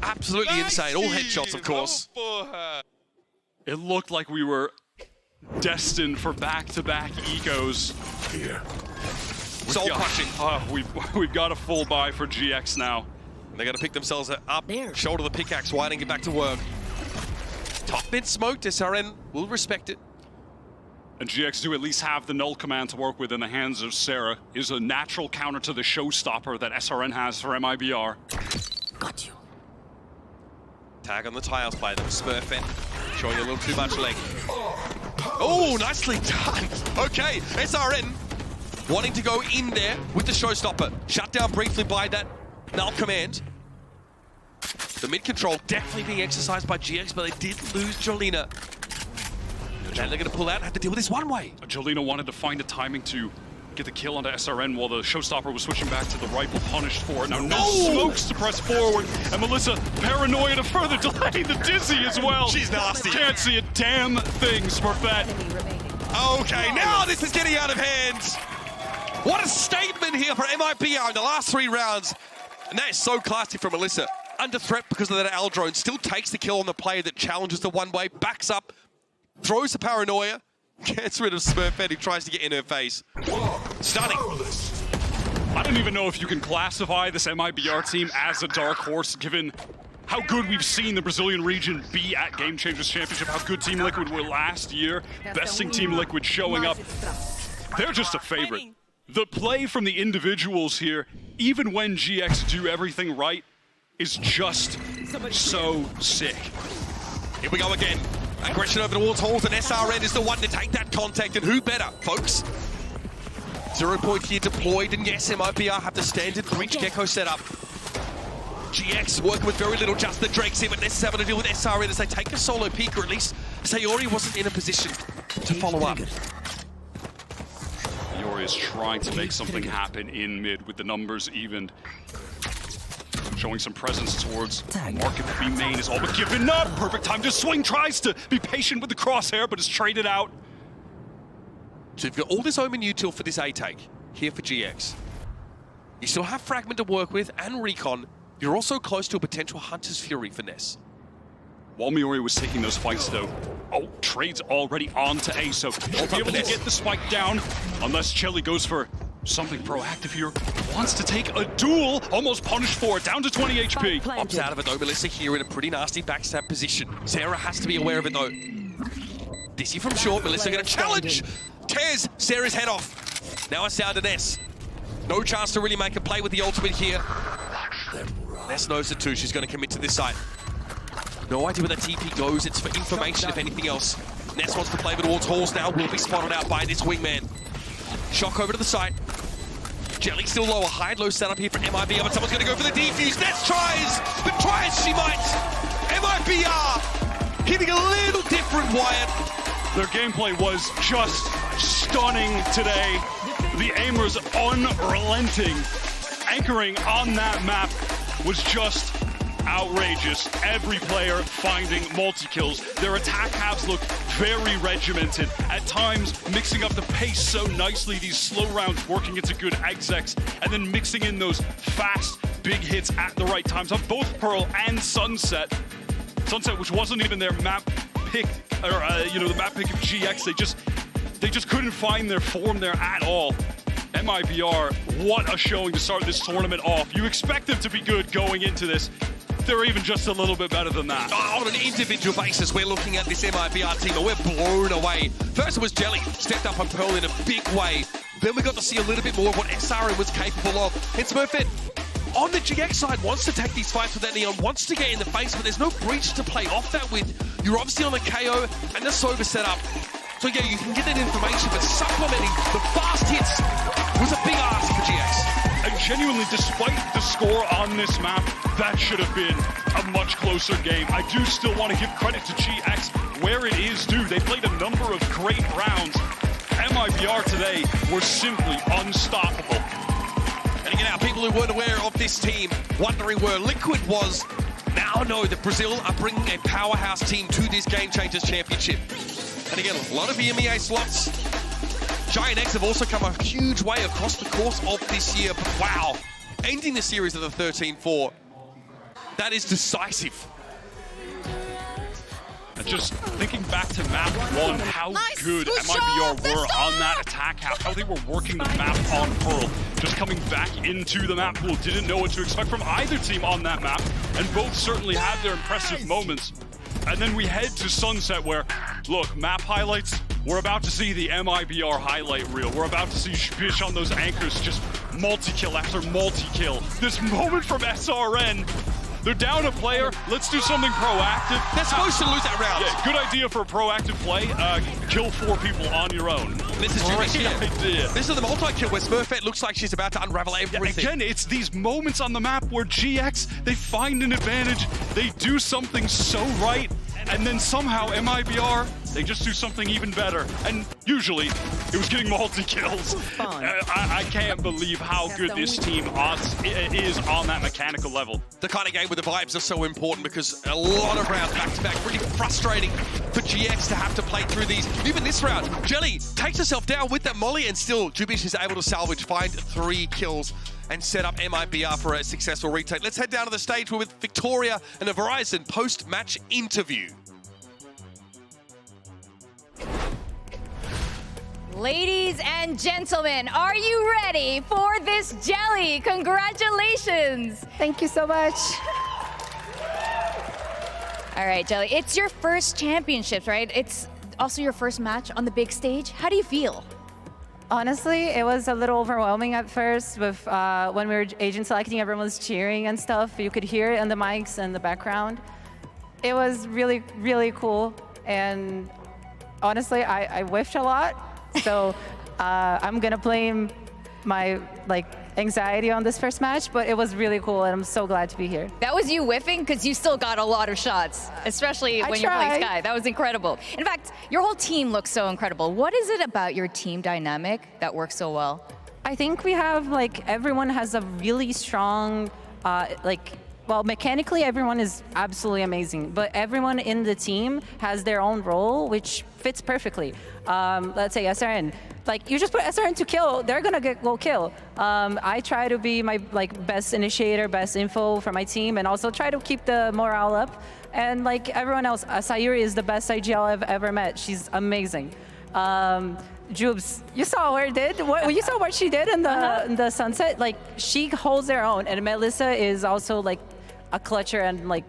Absolutely insane. All headshots, of course. It looked like we were destined for back-to-back ecos. Soul crushing. We've got a full buy for GX now. They got to pick themselves up, shoulder the pickaxe wide and get back to work. Top mid smoked, SRN will respect it. And GX do at least have the null command to work with in the hands of Sarah. Is a natural counter to the showstopper that SRN has for MIBR. Got you. Tag on the tiles by them. Smurfette showing a little too much leg. Oh, nicely done. Okay, SRN wanting to go in there with the showstopper. Shut down briefly by that null command. The mid control definitely being exercised by GX, but they did lose Jolina. Now they're going to pull out and have to deal with this one way. Jolina wanted to find a timing to get the kill onto SRN while the showstopper was switching back to the rifle, punished for it. Now no smokes to press forward, and Melissa paranoia to further delay the dizzy as well. She's nasty. Can't see a damn thing, Smurfette. Okay, now this is getting out of hand. What a statement here for MIBR in the last 3 rounds. And that is so classy from Melissa. Under threat because of that L drone, still takes the kill on the player that challenges the one-way, backs up, throws the paranoia, gets rid of Smurfette who tries to get in her face. Stunning. I don't even know if you can classify this MIBR team as a dark horse, given how good we've seen the Brazilian region be at Game Changers Championship, how good Team Liquid were last year, besting Team Liquid showing up. They're just a favorite. The play from the individuals here, even when GX do everything right, is just so sick. Here we go again. Aggression over towards Halls, and SRN is the one to take that contact, and who better, folks? 0 point here deployed, and yes, MIBR have the standard breach gecko setup. GX working with very little, just the Drakes here, but this is having to deal with SRN as they take a solo peek, or at least Sayori wasn't in a position to follow up. Sayori is trying to make something happen in mid with the numbers evened. Showing some presence towards Market B main is all but given up. Perfect time to swing, tries to be patient with the crosshair, but is traded out. So you've got all this Omen util for this A take here for GX. You still have Fragment to work with and Recon. You're also close to a potential Hunter's Fury finesse. While Miori was taking those fights though, trades already on to A, so he'll be able to get the spike down unless Chelly goes for something proactive here. Wants to take a duel, almost punished for it, down to 20 HP. Opts out of it though, Melissa here in a pretty nasty backstab position. Sarah has to be aware of it though. Dizzy from short, Melissa gonna challenge. Tears Sarah's head off. Now it's down to Ness. No chance to really make a play with the ultimate here. Ness knows it too, she's gonna commit to this side. No idea where the TP goes, it's for information if anything else. Ness wants to play towards Halls now, will be spotted out by this wingman. Shock over to the side. Jelly still low, a high-low setup here for MIBR, but someone's going to go for the defuse. Ness tries, but try as she might. MIBR hitting a little different, Wyatt. Their gameplay was just stunning today. The aimers unrelenting. Anchoring on that map was just outrageous. Every player finding multi-kills. Their attack halves looked very regimented. At times, mixing up the pace so nicely. These slow rounds working into good execs, and then mixing in those fast, big hits at the right times on both Pearl and Sunset. Sunset, which wasn't even their map pick, or the map pick of GX. They just couldn't find their form there at all. MIBR, what a showing to start this tournament off. You expect them to be good going into this. They're even just a little bit better than that. On an individual basis, we're looking at this MIBR team and we're blown away. First it was Jelly, stepped up on Pearl in a big way. Then we got to see a little bit more of what SRN was capable of. And Smurfette, on the GX side, wants to take these fights with that Neon, wants to get in the face, but there's no breach to play off that with. You're obviously on the KO and the Sova setup. So yeah, you can get that information, but supplementing the fast hits was a big ask for GX. And genuinely, despite the score on this map, that should have been a much closer game. I do still want to give credit to GX where it is due. They played a number of great rounds. MIBR today were simply unstoppable. And again, our people who weren't aware of this team, wondering where Liquid was, now know that Brazil are bringing a powerhouse team to this Game Changers Championship. And again, a lot of EMEA slots. Giant X have also come a huge way across the course of this year, but wow, ending the series at the 13-4, that is decisive. And just thinking back to map 1, how good MIBR were on that attack half, how they were working the map on Pearl, just coming back into the map pool, didn't know what to expect from either team on that map, and both certainly had their impressive moments. And then we head to Sunset where, look, map highlights, we're about to see the MIBR highlight reel. We're about to see Bish on those anchors just multi-kill after multi-kill. This moment from SRN, they're down a player, let's do something proactive. They're supposed to lose that round. Yeah, good idea for a proactive play. Kill 4 people on your own. This is great idea. This is the multi-kill where Smurfette looks like she's about to unravel everything. Again, it's these moments on the map where GX, they find an advantage, they do something so right, and then somehow MIBR, they just do something even better. And usually, it was getting multi-kills. I can't believe how good this team is on that mechanical level. The kind of game where the vibes are so important because a lot of rounds back-to-back, really frustrating for GX to have to play through these. Even this round, Jelly takes herself down with that molly and still Jubish is able to salvage, find 3 kills and set up MIBR for a successful retake. Let's head down to the stage with Victoria and a Verizon post-match interview. Ladies and gentlemen, are you ready for this jelly? Congratulations. Thank you so much. All right, Jelly, it's your first championships, right? It's also your first match on the big stage. How do you feel? Honestly, it was a little overwhelming at first with when we were agent selecting, everyone was cheering and stuff. You could hear it in the mics and the background. It was really, really cool. And honestly, I whiffed a lot. So I'm gonna blame my anxiety on this first match, but it was really cool and I'm so glad to be here. That was you whiffing? Because you still got a lot of shots, especially when you're playing Sky. That was incredible. In fact, your whole team looks so incredible. What is it about your team dynamic that works so well? I think we have everyone has a really strong well, mechanically, everyone is absolutely amazing, but everyone in the team has their own role, which fits perfectly. Let's say SRN. You just put SRN to kill, they're gonna go kill. I try to be my best initiator, best info for my team, and also try to keep the morale up. And like everyone else, Sayuri is the best IGL I've ever met. She's amazing. Jubes, you saw what you saw what she did in the Sunset. She holds her own, and Melissa is also a clutcher, and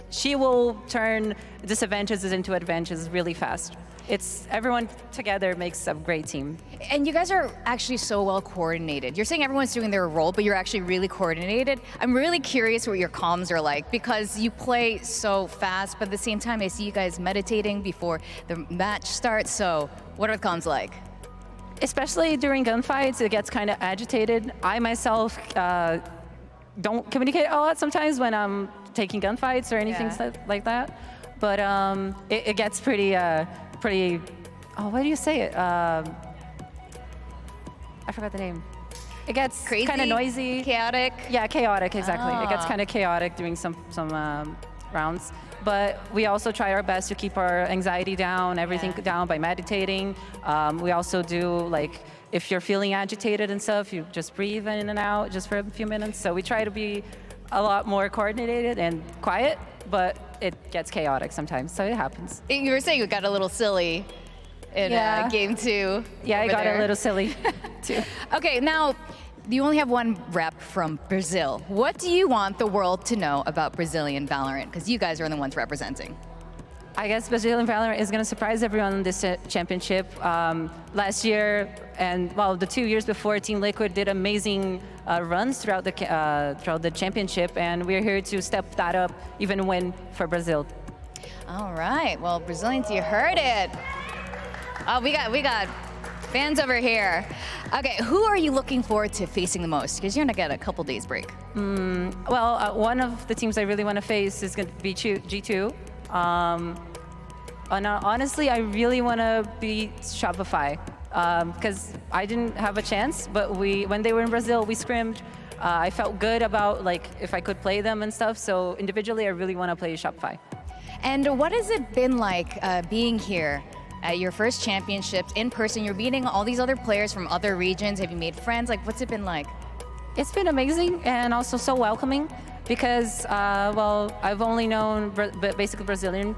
she will turn disadvantages into advantages really fast. It's everyone together makes a great team. And you guys are actually so well coordinated. You're saying everyone's doing their role, but you're actually really coordinated. I'm really curious what your comms are like because you play so fast, but at the same time, I see you guys meditating before the match starts. So what are the comms like? Especially during gunfights, it gets kind of agitated. I myself don't communicate a lot sometimes when I'm taking gunfights or anything like that. But it gets pretty, oh, what do you say it? I forgot the name. It gets kind of noisy. Chaotic? Yeah, chaotic, exactly. It gets kind of chaotic during some rounds. But we also try our best to keep our anxiety down, everything down by meditating. We also do, if you're feeling agitated and stuff, you just breathe in and out just for a few minutes. So we try to be a lot more coordinated and quiet, but it gets chaotic sometimes, so it happens. You were saying you got a little silly in game 2. Yeah, I got a little silly too. Okay, now you only have one rep from Brazil. What do you want the world to know about Brazilian Valorant? Because you guys are the ones representing. I guess Brazilian Valorant is going to surprise everyone in this championship. Last year, and well, the 2 years before, Team Liquid did amazing runs throughout the championship, and we're here to step that up, even win for Brazil. All right, well, Brazilians, you heard it. Oh, we got fans over here. Okay, who are you looking forward to facing the most? Because you're gonna get a couple days break. Well, one of the teams I really want to face is going to be G2. And honestly, I really want to beat Shopify because I didn't have a chance. But when they were in Brazil, we scrimmed. I felt good about like if I could play them and stuff. So individually, I really want to play Shopify. And what has it been like being here at your first championships in person? You're beating all these other players from other regions. Have you made friends? Like, what's it been like? It's been amazing and also so welcoming because, well, I've only known basically Brazilian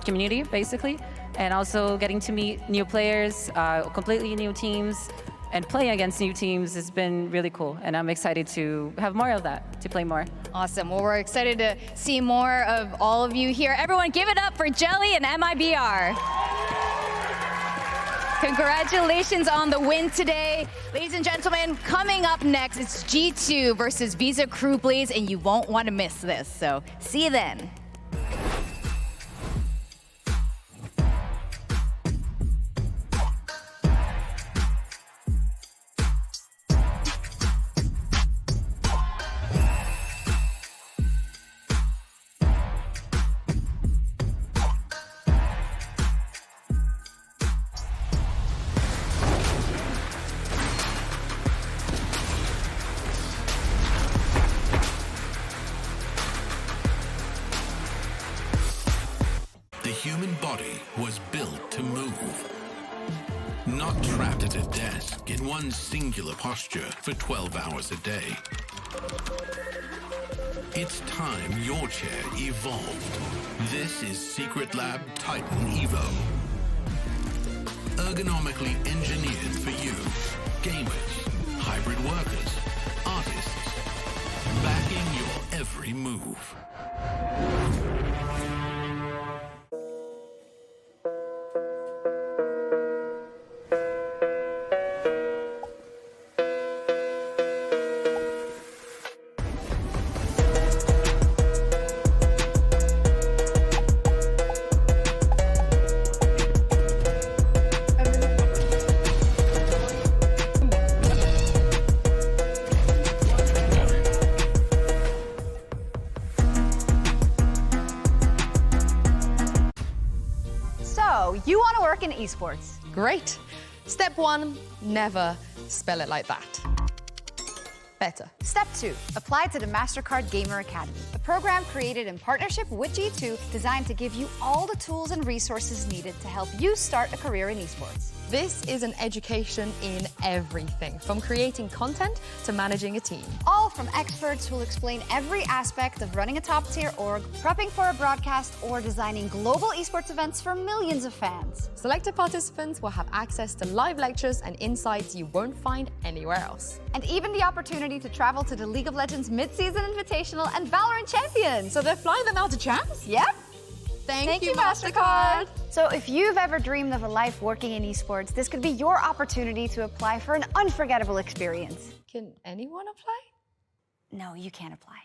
community, basically, and also getting to meet new players, completely new teams, and play against new teams has been really cool. And I'm excited to have more of that, to play more. Awesome. Well, we're excited to see more of all of you here. Everyone, give it up for Jelly and MIBR. Congratulations on the win today. Ladies and gentlemen, coming up next, it's G2 versus Visa Crew Blaze, and you won't want to miss this. So see you then. The human body was built to move. Not trapped at a desk in one singular posture for 12 hours a day. It's time your chair evolved. This is Secret Lab Titan Evo. Ergonomically engineered for you, gamers, hybrid workers, artists, backing your every move. You want to work in esports? Great. Step 1, never spell it like that. Better. Step 2, apply to the Mastercard Gamer Academy, a program created in partnership with G2 designed to give you all the tools and resources needed to help you start a career in esports. This is an education in everything, from creating content to managing a team. All from experts who'll explain every aspect of running a top-tier org, prepping for a broadcast, or designing global esports events for millions of fans. Selected participants will have access to live lectures and insights you won't find anywhere else. And even the opportunity to travel to the League of Legends Mid-Season Invitational and Valorant Champions. So they're flying them out to champs? Yep. Thank you, Mastercard. So if you've ever dreamed of a life working in esports, this could be your opportunity to apply for an unforgettable experience. Can anyone apply? No, you can't apply.